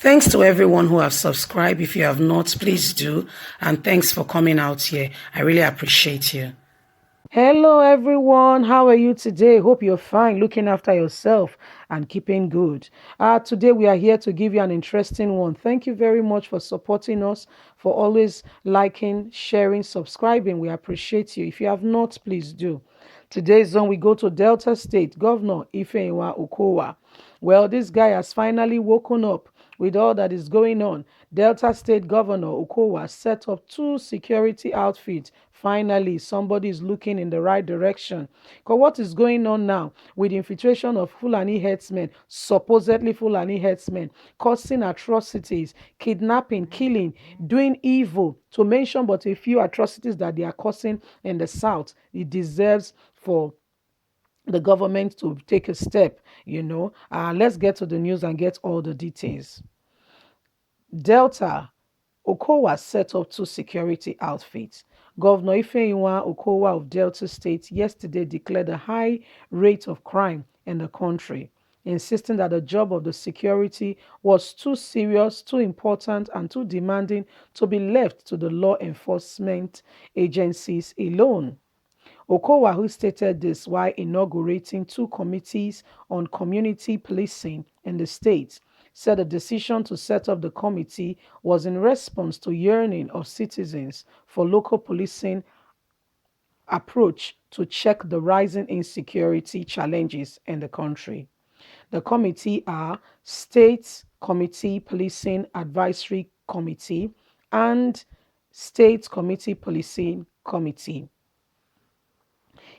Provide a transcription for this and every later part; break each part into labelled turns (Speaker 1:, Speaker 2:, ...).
Speaker 1: Thanks to everyone who have subscribed. If you have not, please do. And thanks for coming out here. I really appreciate you. Hello, everyone. How are you today? Hope you're fine, looking after yourself and keeping good. Today, we are here to give you an interesting one. Thank you very much for supporting us, for always liking, sharing, subscribing. We appreciate you. If you have not, please do. Today's zone, we go to Delta State, Governor Ifeanyi Okowa. Well, this guy has finally woken up with all that is going on. Delta State Governor Okowa set up two security outfits. Finally, somebody is looking in the right direction. Because what is going on now with the infiltration of Fulani herdsmen, supposedly Fulani herdsmen, causing atrocities, kidnapping, killing, doing evil, to mention but a few atrocities that they are causing in the south, it deserves for the government to take a step. Let's get to the news and get all the details. Delta, Okowa set up two security outfits. Governor Ifeanyi Okowa of Delta State yesterday declared a high rate of crime in the country, insisting that the job of the security was too serious, too important, and too demanding to be left to the law enforcement agencies alone. Okowa, who stated this while inaugurating two committees on community policing in the state, said the decision to set up the committee was in response to yearning of citizens for local policing approach to check the rising insecurity challenges in the country. The committee are State Committee Policing Advisory Committee and State Committee Policing Committee.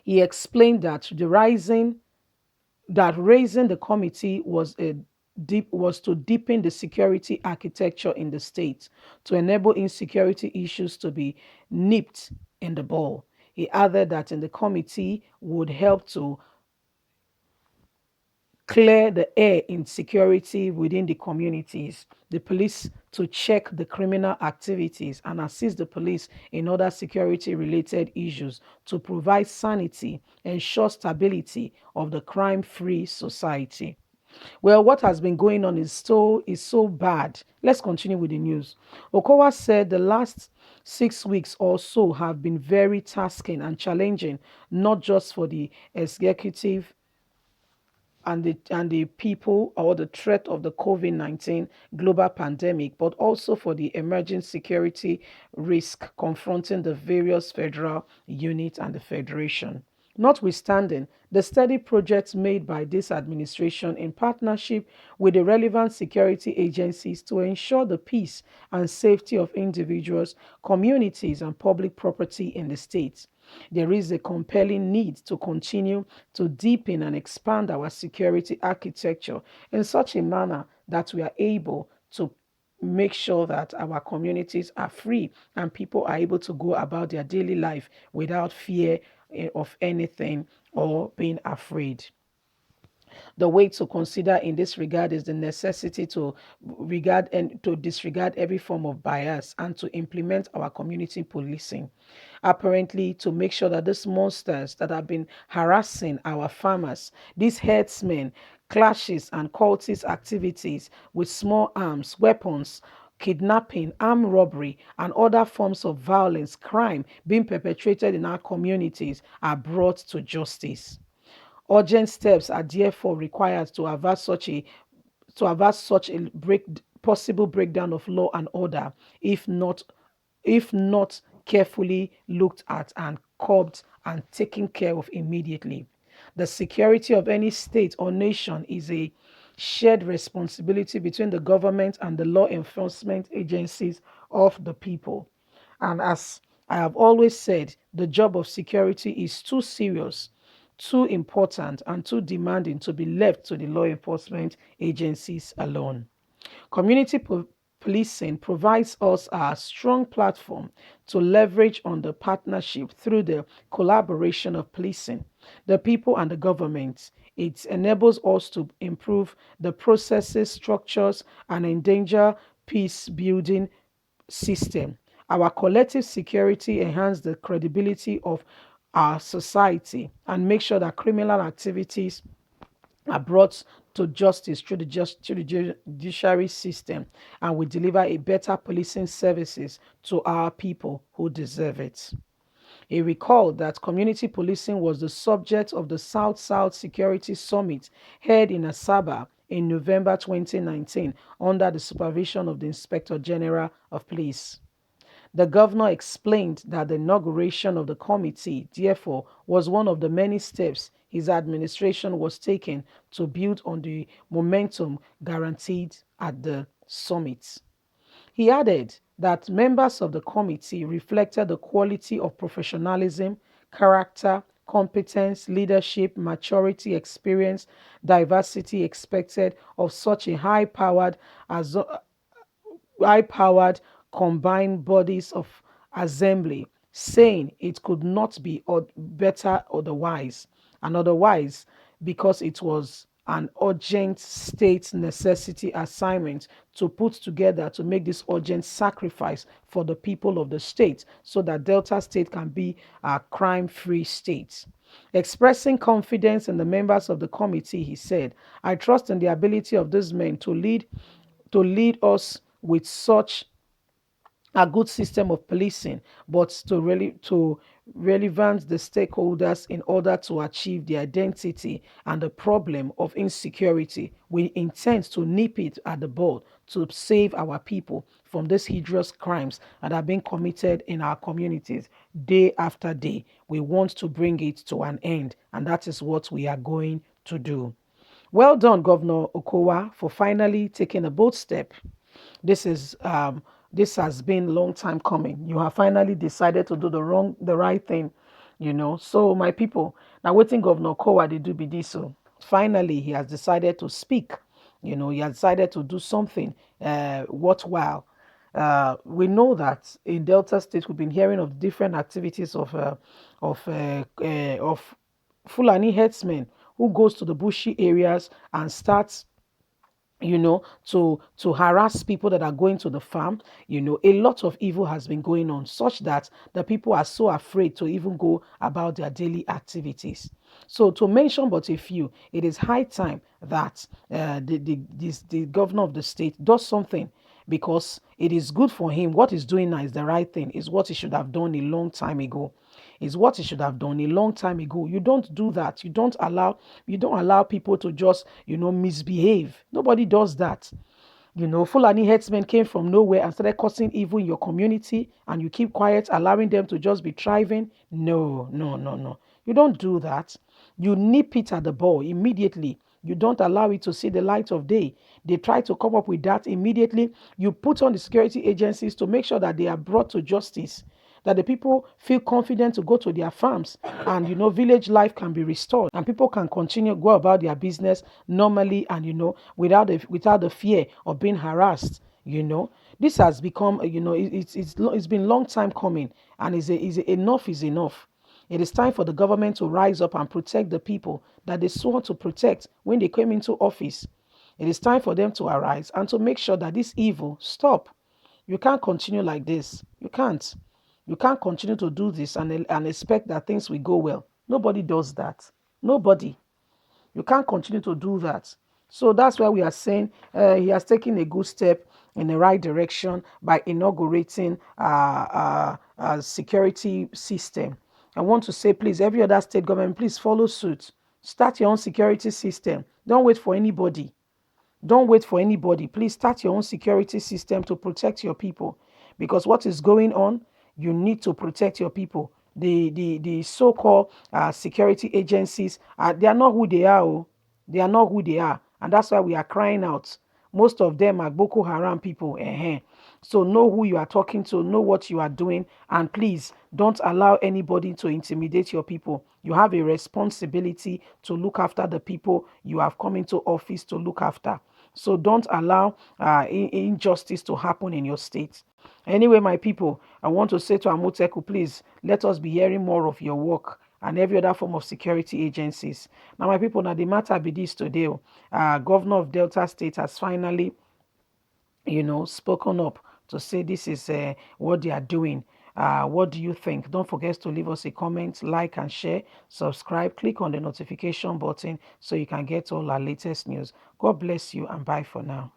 Speaker 1: He explained that raising the committee was to deepen the security architecture in the state to enable insecurity issues to be nipped in the bud. He added that in the committee would help to clear the air in security within the communities, the police to check the criminal activities and assist the police in other security related issues to provide sanity, ensure stability of the crime-free society. Well, what has been going on is so bad. Let's continue with the news. Okowa said the last 6 weeks or so have been very tasking and challenging, not just for the executive and the people or the threat of the COVID-19 global pandemic, but also for the emerging security risk confronting the various federal units and the federation. Notwithstanding the steady projects made by this administration in partnership with the relevant security agencies to ensure the peace and safety of individuals, communities, and public property in the state, there is a compelling need to continue to deepen and expand our security architecture in such a manner that we are able to make sure that our communities are free and people are able to go about their daily life without fear of anything or being afraid. The way to consider in this regard is the necessity to regard and to disregard every form of bias and to implement our community policing. Apparently, to make sure that these monsters that have been harassing our farmers, these herdsmen, clashes and cultist activities with small arms, weapons, kidnapping, armed robbery, and other forms of violence, crime being perpetrated in our communities are brought to justice. Urgent steps are therefore required to avert such a possible breakdown of law and order if not if not carefully looked at and curbed and taken care of immediately. The security of any state or nation is a shared responsibility between the government and the law enforcement agencies of the people. And as I have always said, the job of security is too serious, too important, and too demanding to be left to the law enforcement agencies alone. Community policing provides us a strong platform to leverage on the partnership through the collaboration of policing, the people, and the government. It enables us to improve the processes, structures, and endanger peace building system. Our collective security enhance the credibility of our society and make sure that criminal activities are brought to justice through the judiciary system, and we deliver a better policing services to our people who deserve it. He recalled that community policing was the subject of the South-South Security Summit held in Asaba in November 2019 under the supervision of the Inspector General of Police. The governor explained that the inauguration of the committee, therefore, was one of the many steps his administration was taking to build on the momentum guaranteed at the summit. He added that members of the committee reflected the quality of professionalism, character, competence, leadership, maturity, experience, diversity expected of such a high-powered combined bodies of assembly, saying it could not be better otherwise, and otherwise because it was an urgent state necessity assignment to put together to make this urgent sacrifice for the people of the state so that Delta State can be a crime-free state. Expressing confidence in the members of the committee, he said, I trust in the ability of these men to lead us with such a good system of policing, but to relevant the stakeholders in order to achieve the identity and the problem of insecurity. We intend to nip it at the bud to save our people from these hideous crimes that are being committed in our communities day after day. We want to bring it to an end, and that is what we are going to do. Well done, Governor Okowa, for finally taking a bold step. This is this has been a long time coming. You have finally decided to do the right thing, So my people, now waiting Governor Kowa they do be this. So finally he has decided to speak. He has decided to do something worthwhile. We know that in Delta State we've been hearing of different activities of Fulani herdsmen who goes to the bushy areas and starts to harass people that are going to the farm. A lot of evil has been going on, such that the people are so afraid to even go about their daily activities. So, to mention but a few, it is high time that the governor of the state does something, because it is good for him. What he's doing now is the right thing, is what he should have done a long time ago. Is what he should have done a long time ago. You don't do that. You don't allow people to just, misbehave. Nobody does that. Fulani herdsmen came from nowhere and started causing evil in your community, and you keep quiet, allowing them to just be thriving. No, no, no, no. You don't do that. You nip it at the ball immediately. You don't allow it to see the light of day. They try to come up with that immediately. You put on the security agencies to make sure that they are brought to justice, that the people feel confident to go to their farms, and village life can be restored and people can continue go about their business normally, and without the fear of being harassed. This has become it's been long time coming, and enough is enough. It is time for the government to rise up and protect the people that they swore to protect when they came into office. It is time for them to arise and to make sure that this evil stop. You can't continue like this. You can't. You can't continue to do this and expect that things will go well. Nobody does that. Nobody. You can't continue to do that. So that's why we are saying he has taken a good step in the right direction by inaugurating a security system. I want to say, please, every other state government, please follow suit. Start your own security system. Don't wait for anybody. Don't wait for anybody. Please start your own security system to protect your people. Because what is going on, you need to protect your people. The so-called security agencies, they are not who they are. Oh. They are not who they are. And that's why we are crying out. Most of them are Boko Haram people. So know who you are talking to, know what you are doing, and please don't allow anybody to intimidate your people. You have a responsibility to look after the people you have come into office to look after. So don't allow injustice to happen in your state. Anyway, my people, I want to say to Amoteku, please let us be hearing more of your work and every other form of security agencies. Now, my people, now the matter be this today. Governor of Delta State has finally spoken up to say this is what they are doing. What do you think? Don't forget to leave us a comment, like and share, subscribe, click on the notification button so you can get all our latest news. God bless you and bye for now.